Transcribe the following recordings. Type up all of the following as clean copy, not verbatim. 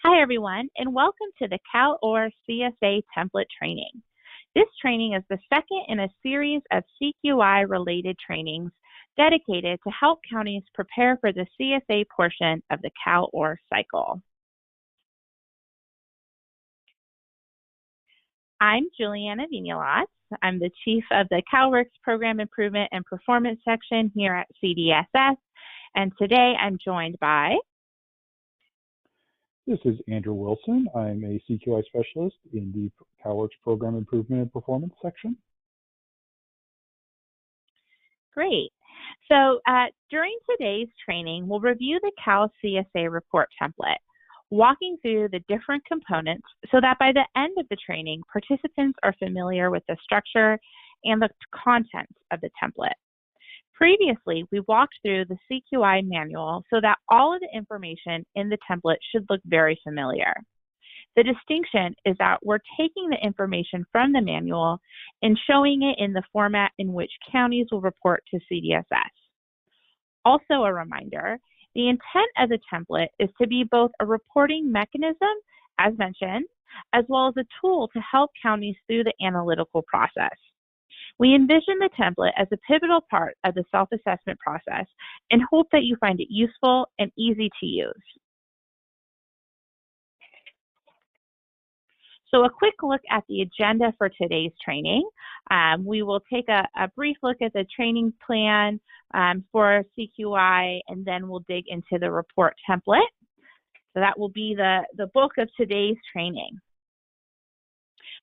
Hi, everyone, and welcome to the CalOR CSA Template Training. This training is the second in a series of CQI-related trainings dedicated to help counties prepare for the CSA portion of the CalOR cycle. I'm Juliana Vignelas. I'm the Chief of the CalWorks Program Improvement and Performance section here at CDSS, and today I'm joined by This is Andrew Wilson. I'm a CQI specialist in the CalWorks Program Improvement and Performance section. Great. So during today's training, we'll review the Cal CSA report template, walking through the different components so that by the end of the training, participants are familiar with the structure and the contents of the template. Previously, we walked through the CQI manual so that all of the information in the template should look very familiar. The distinction is that we're taking the information from the manual and showing it in the format in which counties will report to CDSS. Also a reminder, the intent of the template is to be both a reporting mechanism, as mentioned, as well as a tool to help counties through the analytical process. We envision the template as a pivotal part of the self-assessment process and hope that you find it useful and easy to use. So a quick look at the agenda for today's training. We will take a brief look at the training plan for CQI, and then we'll dig into the report template. So that will be the bulk of today's training.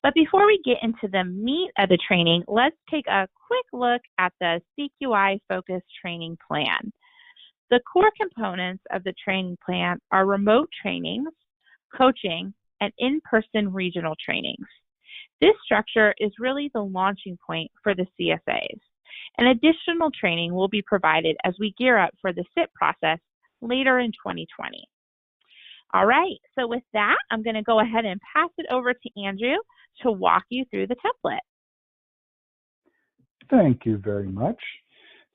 But before we get into the meat of the training, let's take a quick look at the CQI-focused training plan. The core components of the training plan are remote trainings, coaching, and in-person regional trainings. This structure is really the launching point for the CSAs. An additional training will be provided as we gear up for the SIP process later in 2020. All right, so with that, I'm going to go ahead and pass it over to Andrew to walk you through the template. Thank you very much.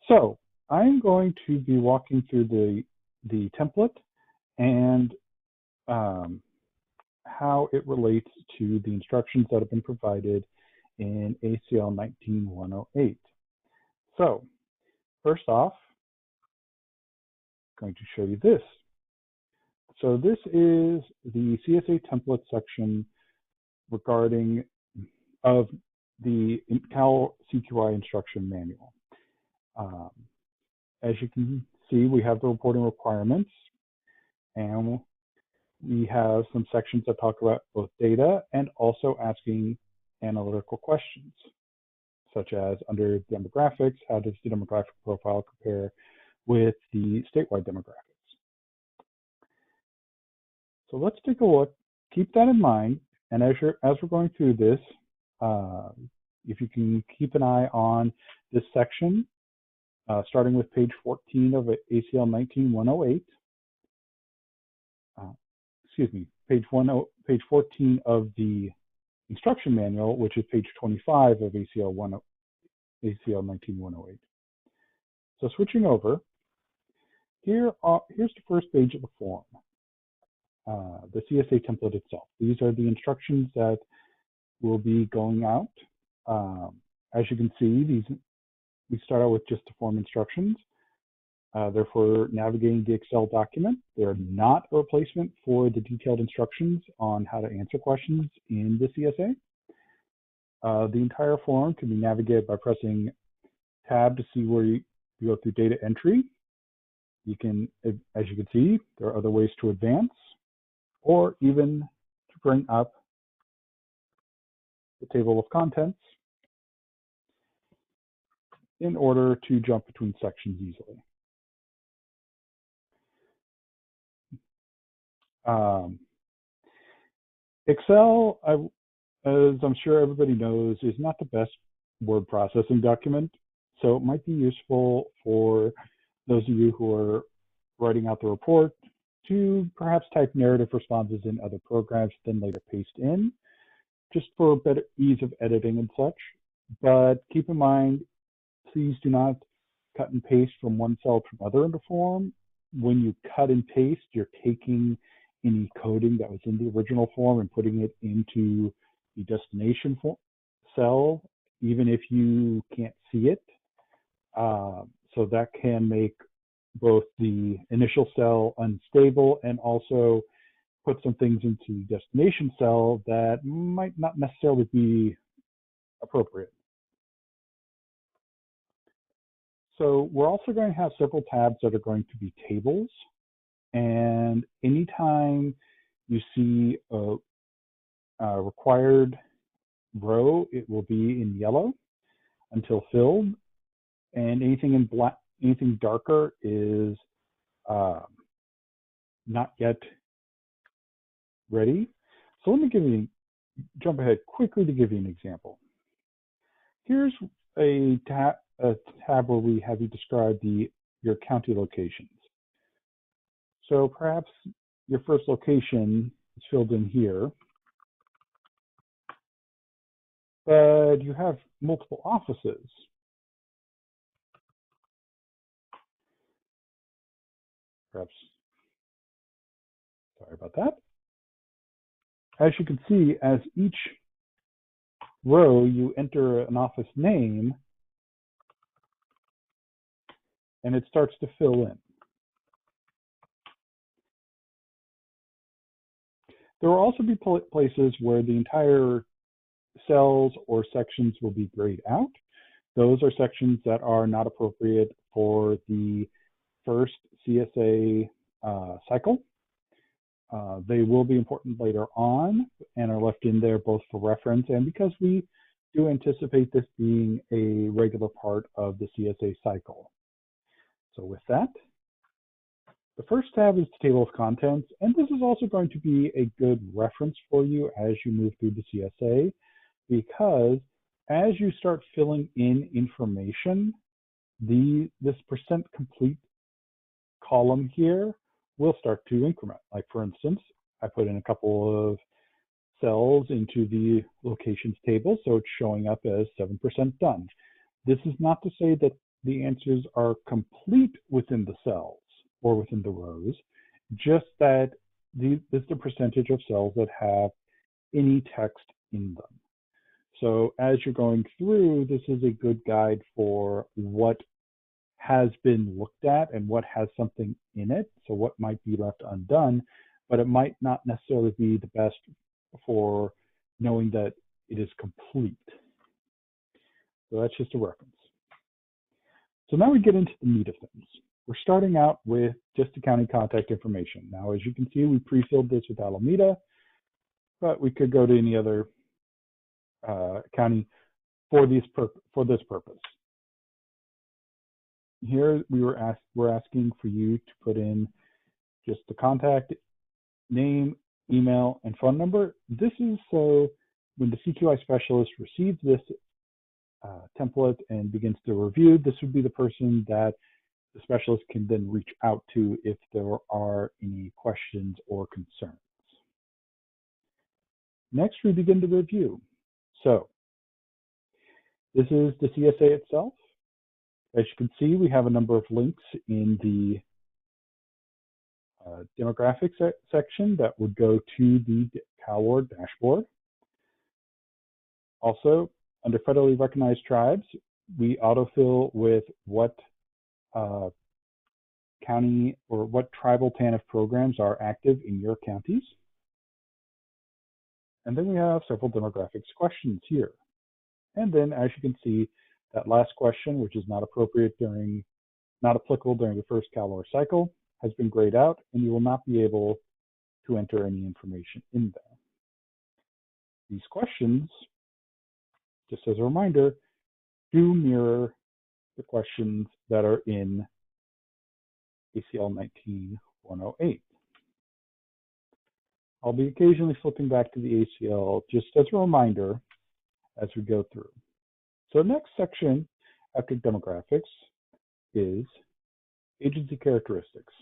So I'm going to be walking through the template and how it relates to the instructions that have been provided in ACL 19-108. So first off, I'm going to show you this. So this is the CSA template section regarding of the Cal CQI instruction manual. As you can see, we have the reporting requirements, and we have some sections that talk about both data and also asking analytical questions, such as under demographics, how does the demographic profile compare with the statewide demographics? So let's take a look. Keep that in mind, and as we're going through this, if you can keep an eye on this section, starting with page 14 of ACL 19-108. Excuse me, page 14 of the instruction manual, which is page 25 of ACL 19-108. So switching over, here's the first page of the form. The CSA template itself. These are the instructions that will be going out. As you can see, we start out with just the form instructions. They're for navigating the Excel document. They're not a replacement for the detailed instructions on how to answer questions in the CSA. The entire form can be navigated by pressing Tab to see where you go through data entry. You can, as you can see, there are other ways to advance, or even to bring up the table of contents in order to jump between sections easily. Excel, as I'm sure everybody knows, is not the best word processing document, so it might be useful for those of you who are writing out the report to perhaps type narrative responses in other programs, then later paste in, just for better ease of editing and such. But keep in mind, please do not cut and paste from one cell to another in the form. When you cut and paste, you're taking any coding that was in the original form and putting it into the destination cell, even if you can't see it. So that can make both the initial cell unstable and also put some things into the destination cell that might not necessarily be appropriate. So we're also going to have several tabs that are going to be tables. And anytime you see a required row, it will be in yellow until filled. And anything in black, anything darker is not yet ready. So let me jump ahead quickly to give you an example. Here's a tab where we have you describe your county locations. So perhaps your first location is filled in here, but you have multiple offices. Perhaps, sorry about that. As you can see, as each row you enter an office name, and it starts to fill in. There will also be places where the entire cells or sections will be grayed out. Those are sections that are not appropriate for the first CSA cycle. They will be important later on and are left in there both for reference and because we do anticipate this being a regular part of the CSA cycle. So with that, the first tab is the table of contents, and this is also going to be a good reference for you as you move through the CSA, because as you start filling in information, this percent complete column here will start to increment. Like for instance, I put in a couple of cells into the locations table, so it's showing up as 7% done. This is not to say that the answers are complete within the cells or within the rows, just that this is the percentage of cells that have any text in them. So as you're going through, this is a good guide for what has been looked at and what has something in it, so what might be left undone, but it might not necessarily be the best for knowing that it is complete. So that's just a reference. So now we get into the meat of things. We're starting out with just the county contact information. Now, as you can see, we pre-filled this with Alameda, but we could go to any other county for this purpose. Here we're asking for you to put in just the contact name, email, and phone number. This is so when the CQI specialist receives this template and begins to review, this would be the person that the specialist can then reach out to if there are any questions or concerns. Next, we begin the review. So this is the CSA itself. As you can see, we have a number of links in the demographics section that would go to the CalWARD dashboard. Also, under federally recognized tribes, we autofill with what county or what tribal TANF programs are active in your counties. And then we have several demographics questions here. And then, as you can see, that last question, which is not applicable during the first CalOR cycle, has been grayed out, and you will not be able to enter any information in there. These questions, just as a reminder, do mirror the questions that are in ACL 19-108. I'll be occasionally flipping back to the ACL just as a reminder as we go through. So the next section after demographics is agency characteristics.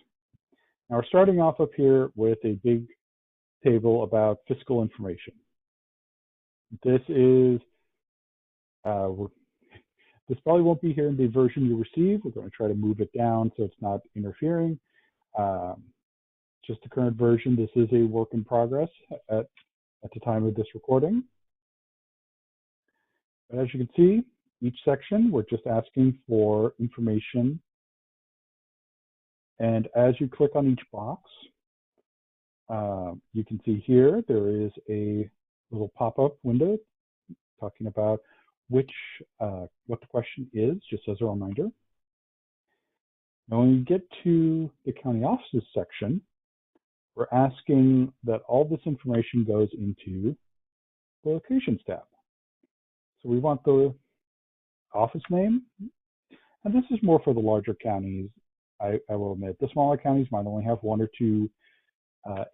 Now we're starting off up here with a big table about fiscal information. This is, this probably won't be here in the version you receive. We're going to try to move it down so it's not interfering. just the current version. This is a work in progress at the time of this recording. But as you can see, each section, we're just asking for information. And as you click on each box, you can see here, there is a little pop-up window talking about what the question is, just as a reminder. Now, when we get to the county offices section, we're asking that all this information goes into the locations tab. So we want the office name, and this is more for the larger counties. I will admit, the smaller counties might only have one or two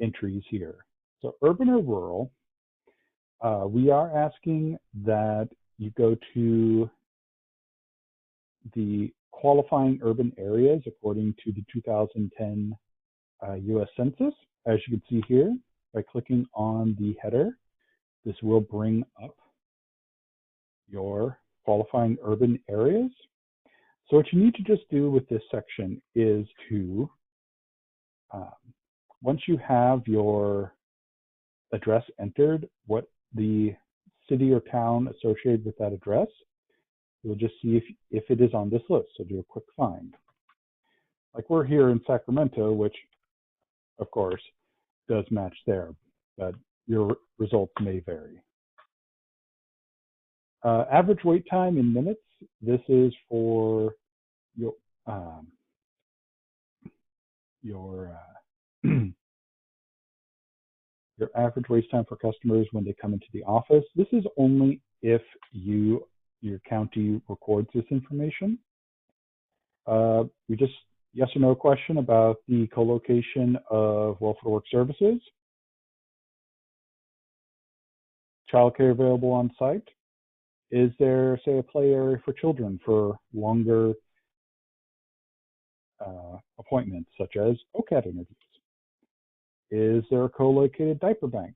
entries here. So urban or rural, we are asking that you go to the qualifying urban areas according to the 2010 US Census. As you can see here, by clicking on the header, this will bring up your qualifying urban areas. So what you need to just do with this section is to, once you have your address entered, what the city or town associated with that address, you'll just see if it is on this list. So do a quick find. Like we're here in Sacramento, which of course does match there, but your results may vary. Average wait time in minutes. This is for your your average wait time for customers when they come into the office. This is only if your county records this information. We just yes or no question about the co-location of welfare work services. Childcare available on site. Is there, say, a play area for children for longer appointments, such as OCAT interviews? Is there a co-located diaper bank?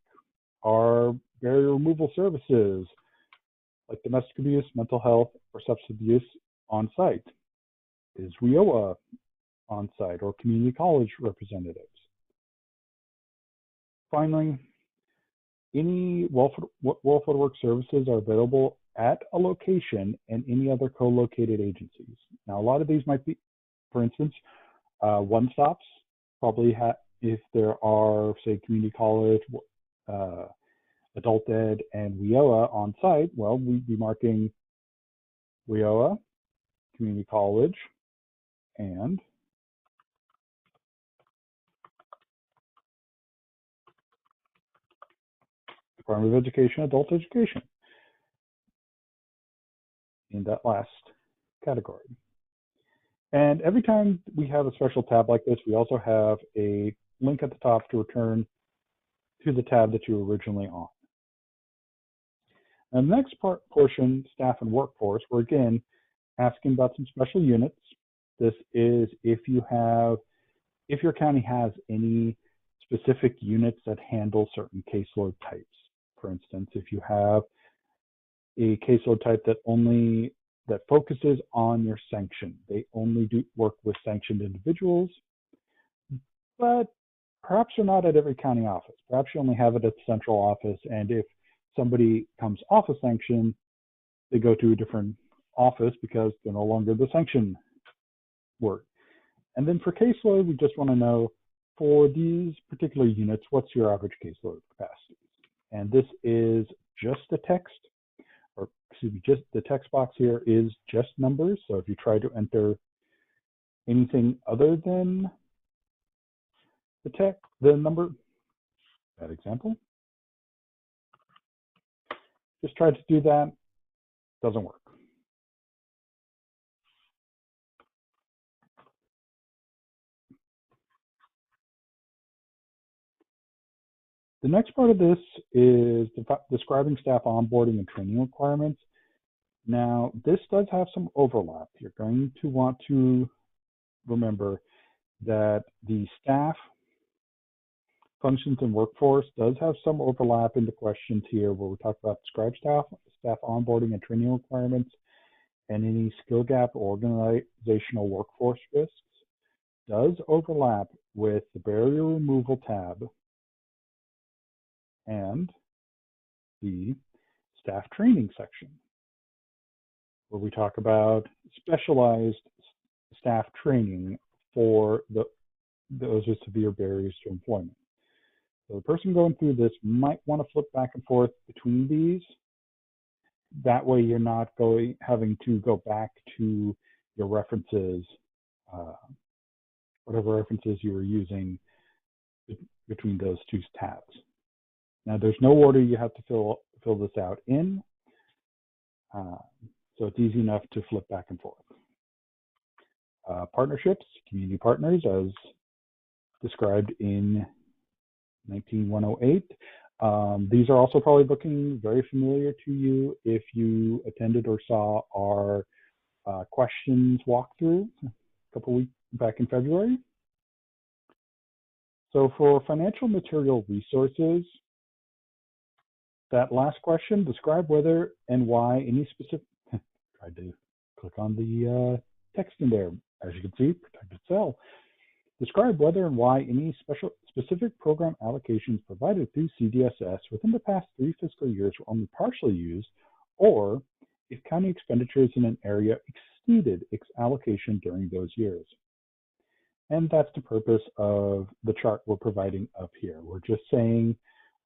Are barrier removal services like domestic abuse, mental health, or substance abuse on site? Is WIOA on site or community college representatives? Finally, any welfare work services are available at a location and any other co-located agencies. Now, a lot of these might be, for instance, one-stops probably if there are, say, community college, adult ed, and WIOA on site, well, we'd be marking WIOA, community college, and Department of Education, adult education in that last category. And every time we have a special tab like this, we also have a link at the top to return to the tab that you were originally on. And the next portion, staff and workforce, we're again asking about some special units. This is if your county has any specific units that handle certain caseload types. For instance, if you have a caseload type that focuses on your sanction, they only do work with sanctioned individuals, but perhaps you're not at every county office. Perhaps you only have it at the central office, and if somebody comes off a sanction, they go to a different office because they're no longer the sanction work. And then for caseload, we just want to know, for these particular units, what's your average caseload capacity? And this is just the text, or excuse me, just the text box here is just numbers. So if you try to enter anything other than the number, that example, just try to do that, doesn't work. The next part of this is describing staff onboarding and training requirements. Now, this does have some overlap. You're going to want to remember that the staff functions and workforce does have some overlap in the questions here where we talk about describe staff onboarding and training requirements, and any skill gap or organizational workforce risks. does overlap with the barrier removal tab and the staff training section, where we talk about specialized staff training for those with severe barriers to employment. So the person going through this might want to flip back and forth between these. That way you're not having to go back to your references, whatever references you were using between those two tabs. Now there's no order you have to fill this out in, so it's easy enough to flip back and forth. Partnerships, community partners, as described in 19108. These are also probably looking very familiar to you if you attended or saw our questions walkthrough a couple weeks back in February. So for financial material resources, that last question, describe whether and why any specific, tried to click on the text in there. As you can see, protected cell. Describe whether and why any specific program allocations provided through CDSS within the past 3 fiscal years were only partially used, or if county expenditures in an area exceeded its allocation during those years. And that's the purpose of the chart we're providing up here. We're just saying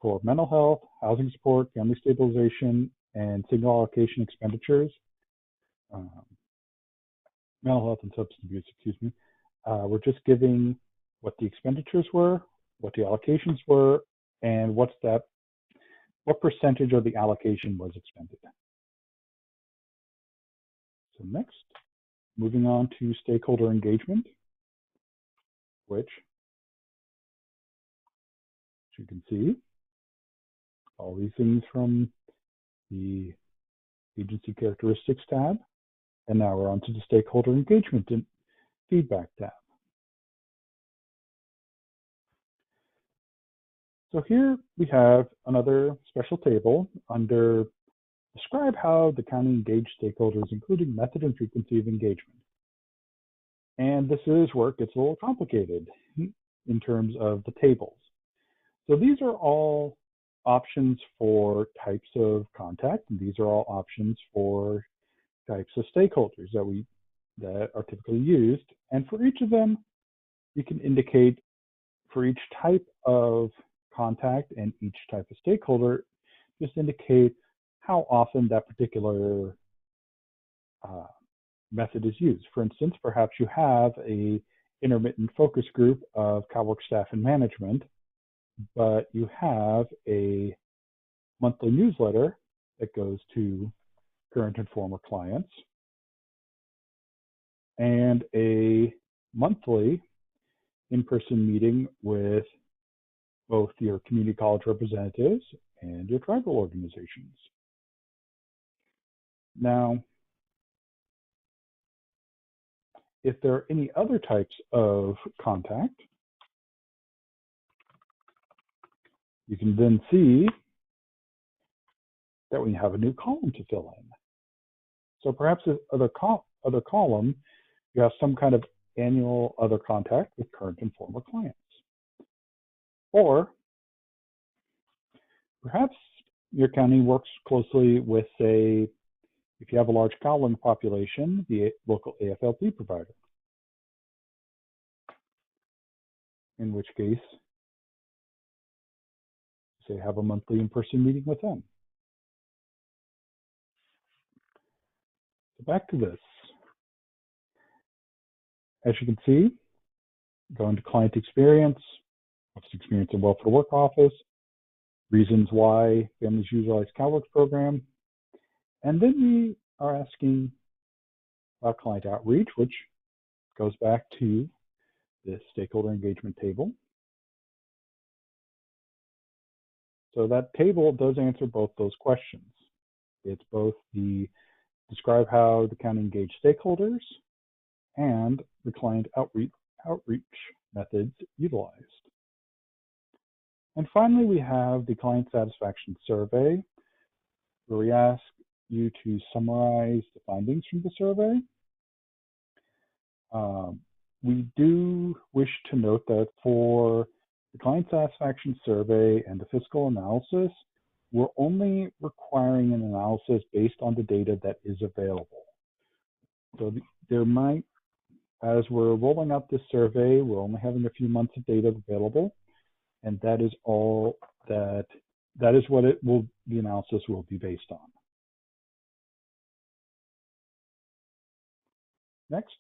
for mental health, housing support, family stabilization, and single allocation expenditures, mental health and substance abuse, excuse me, we're just giving what the expenditures were, what the allocations were, and what percentage of the allocation was expended. So next, moving on to stakeholder engagement, which, as you can see, all these things from the agency characteristics tab, and now we're on to the stakeholder engagement and feedback tab. So here we have another special table under describe how the county engaged stakeholders, including method and frequency of engagement. And this is where it gets a little complicated in terms of the tables. So these are all options for types of contact, and these are all options for types of stakeholders that are typically used. And for each of them, you can indicate for each type of contact and each type of stakeholder, just indicate how often that particular method is used. For instance, perhaps you have a intermittent focus group of CalWORK staff and management, but you have a monthly newsletter that goes to current and former clients, and a monthly in-person meeting with both your community college representatives and your tribal organizations. Now, if there are any other types of contact, you can then see that we have a new column to fill in. So perhaps this other column, you have some kind of annual other contact with current and former clients. Or perhaps your county works closely with, say, if you have a large colony population, the local AFLP provider, in which case, say, have a monthly in-person meeting with them. So back to this. As you can see, go into client experience, what's the experience in Welfare Work Office, reasons why families utilize CalWORK program, and then we are asking about client outreach, which goes back to this stakeholder engagement table. So that table does answer both those questions. It's both the describe how the county engaged stakeholders and the client outreach methods utilized. And finally, we have the client satisfaction survey, where we ask you to summarize the findings from the survey. we do wish to note that for the client satisfaction survey and the fiscal analysis, we're only requiring an analysis based on the data that is available. So there might, as we're rolling out this survey, we're only having a few months of data available, and that is all that is what the analysis will be based on. Next,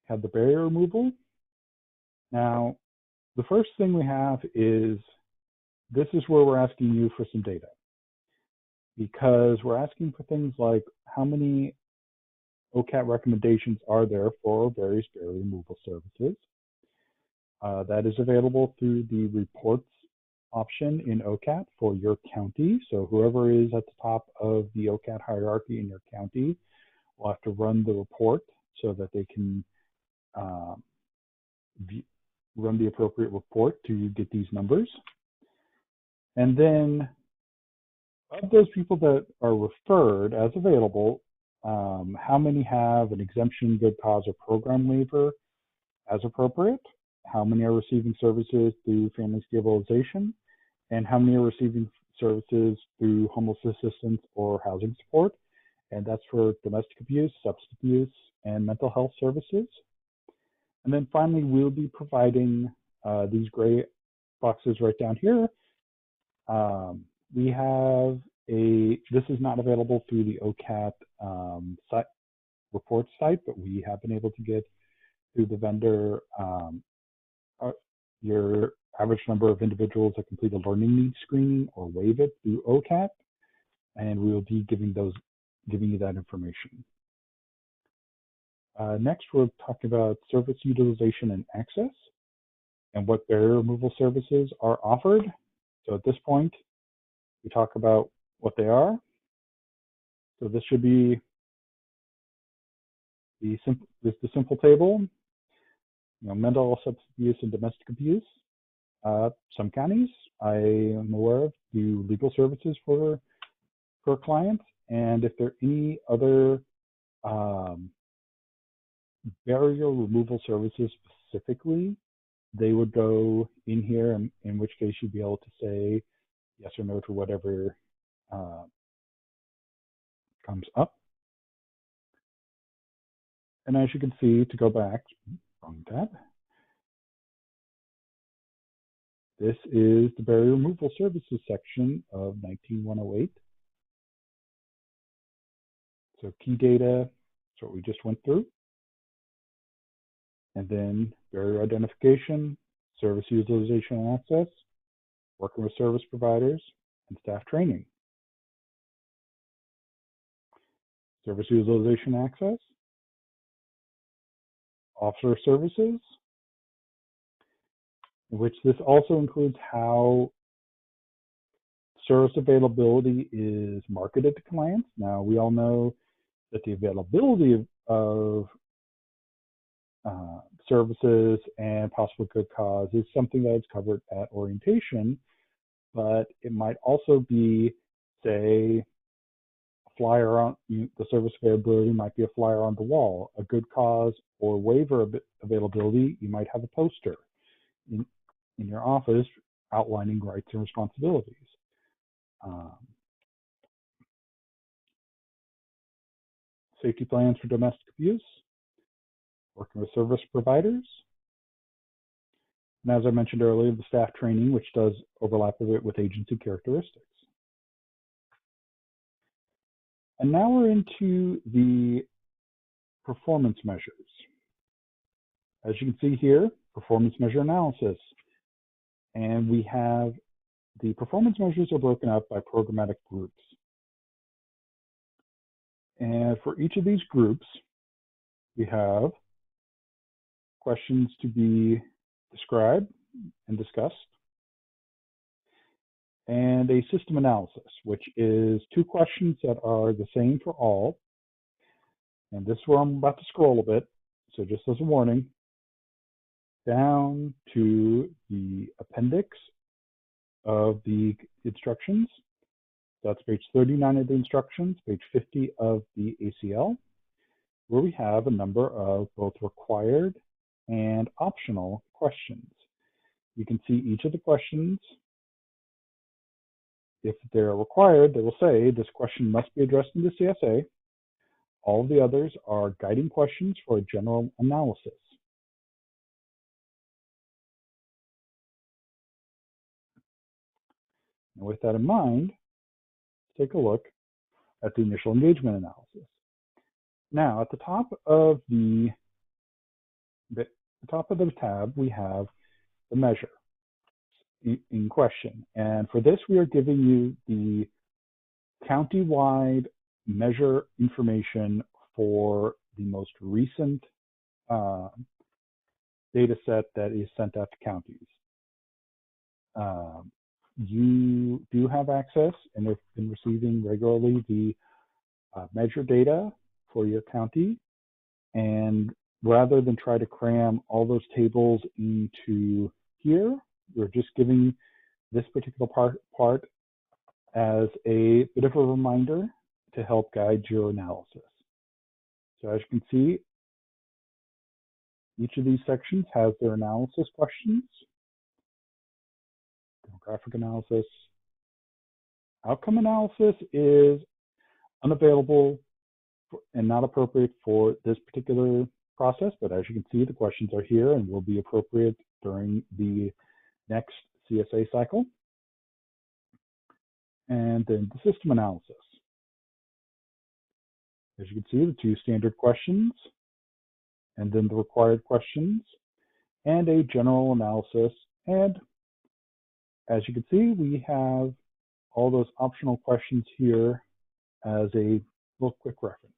have the barrier removal. Now, the first thing we have is, this is where we're asking you for some data, because we're asking for things like how many OCAT recommendations are there for various barrier removal services. That is available through the reports option in OCAT for your county. So whoever is at the top of the OCAT hierarchy in your county will have to run the report so that they can run the appropriate report to get these numbers. And then of those people that are referred as available, how many have an exemption, good cause, or program waiver as appropriate? How many are receiving services through family stabilization? And how many are receiving services through homeless assistance or housing support? And that's for domestic abuse, substance abuse, and mental health services. And then finally, we'll be providing these gray boxes right down here. We have this is not available through the OCAT report site, but we have been able to get through the vendor your average number of individuals that complete a learning needs screening or waive it through OCAT, and we will be giving you that information. Next, we'll talk about service utilization and access and what barrier removal services are offered. So at this point, we talk about what they are. So this should be the simple table. Mental health, substance abuse, and domestic abuse. Some counties I am aware of do legal services for clients, and if there are any other barrier removal services specifically, they would go in here, and in which case you'd be able to say yes or no to whatever comes up. And as you can see, to go back, wrong tab, this is the barrier removal services section of 19108. So key data, that's what we just went through. And then barrier identification, service utilization and access, working with service providers, and staff training. Service utilization access, officer services, in which this also includes how service availability is marketed to clients. Now, we all know that the availability of services and possible good cause is something that is covered at orientation, but it might also be, say, a flyer on the service availability might be a flyer on the wall. A good cause or waiver availability, you might have a poster in your office outlining rights and responsibilities. Safety plans for domestic abuse, working with service providers. And as I mentioned earlier, the staff training, which does overlap a bit with agency characteristics. And now we're into the performance measures. As you can see here, performance measure analysis. And we have the performance measures are broken up by programmatic groups. And for each of these groups, we have questions to be described and discussed, and a system analysis, which is 2 questions that are the same for all. And this is where I'm about to scroll a bit, so just as a warning, down to the appendix of the instructions. That's page 39 of the instructions, page 50 of the ACL, where we have a number of both required and optional questions. You can see each of the questions. If they're required, they will say this question must be addressed in the CSA. All of the others are guiding questions for a general analysis. And with that in mind, let's take a look at the initial engagement analysis. Now, at the top of the tab, we have the measure in question. And for this, we are giving you the county-wide measure information for the most recent data set that is sent out to counties. You do have access and have been receiving regularly the measure data for your county. And rather than try to cram all those tables into here, we're just giving this particular part as a bit of a reminder to help guide your analysis. So as you can see, each of these sections has their analysis questions. Demographic analysis. Outcome analysis is unavailable and not appropriate for this particular process, but as you can see, the questions are here and will be appropriate during the next CSA cycle. And then the system analysis. As you can see, the two standard questions, and then the required questions, and a general analysis. And as you can see, we have all those optional questions here as a little quick reference.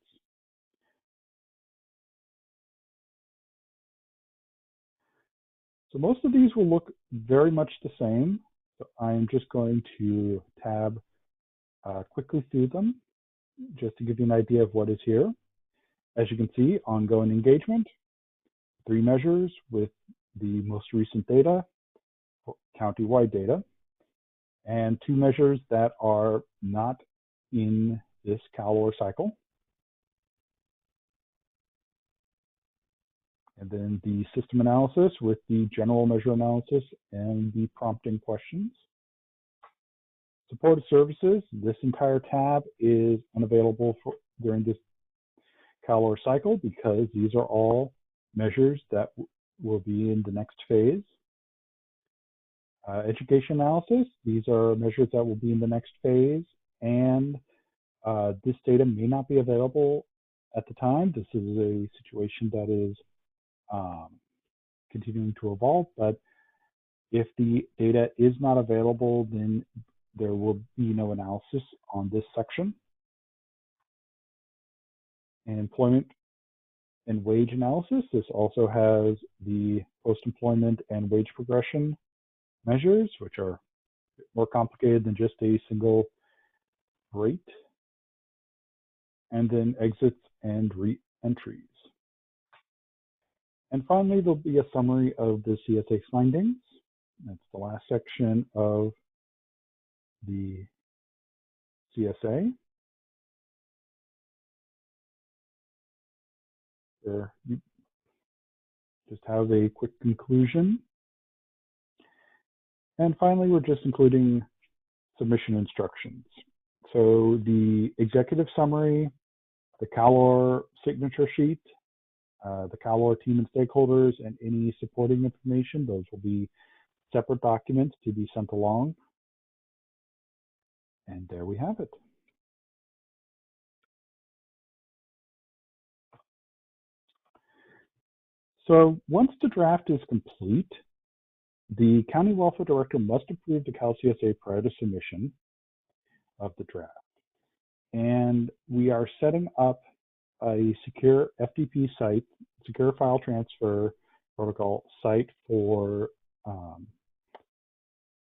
So most of these will look very much the same. So I'm just going to tab quickly through them just to give you an idea of what is here. As you can see, ongoing engagement, 3 measures with the most recent data, county-wide data, and 2 measures that are not in this CalOR cycle. And then the system analysis with the general measure analysis and the prompting questions. Supported services, this entire tab is unavailable during this CalOR cycle because these are all measures that will be in the next phase. Education analysis, these are measures that will be in the next phase, and this data may not be available at the time. This is a situation that is continuing to evolve, but if the data is not available, then there will be no analysis on this section. And employment and wage analysis, this also has the post-employment and wage progression measures, which are more complicated than just a single rate. And then exits and re-entries. And finally, there'll be a summary of the CSA findings. That's the last section of the CSA. There you just have a quick conclusion. And finally, we're just including submission instructions. So the executive summary, the CalOR signature sheet, the CalOR team and stakeholders, and any supporting information, those will be separate documents to be sent along. And there we have it. So once the draft is complete, the County Welfare Director must approve the CalCSA prior to submission of the draft. And we are setting up a secure FTP site, secure file transfer protocol site for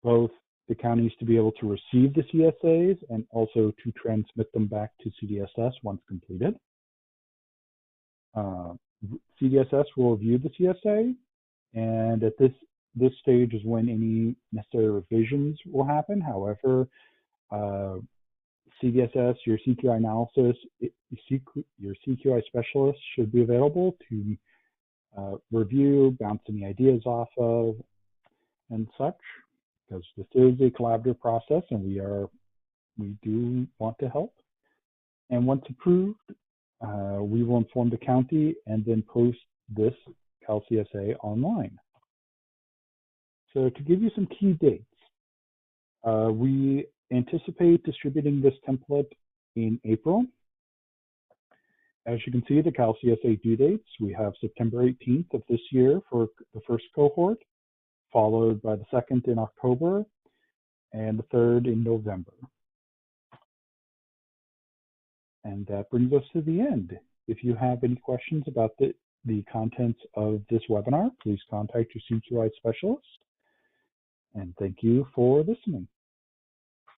both the counties to be able to receive the CSAs and also to transmit them back to CDSS once completed. CDSS will review the CSA, and at this stage is when any necessary revisions will happen. However, CDSS, your CQI analysis, your CQI specialist should be available to review, bounce any ideas off of, and such, because this is a collaborative process and we do want to help. And once approved, we will inform the county and then post this CalCSA online. So to give you some key dates, we anticipate distributing this template in April. As you can see, the CalCSA due dates, we have September 18th of this year for the first cohort, followed by the second in October and the third in November. And that brings us to the end. If you have any questions about the contents of this webinar, please contact your CQI specialist. And thank you for listening.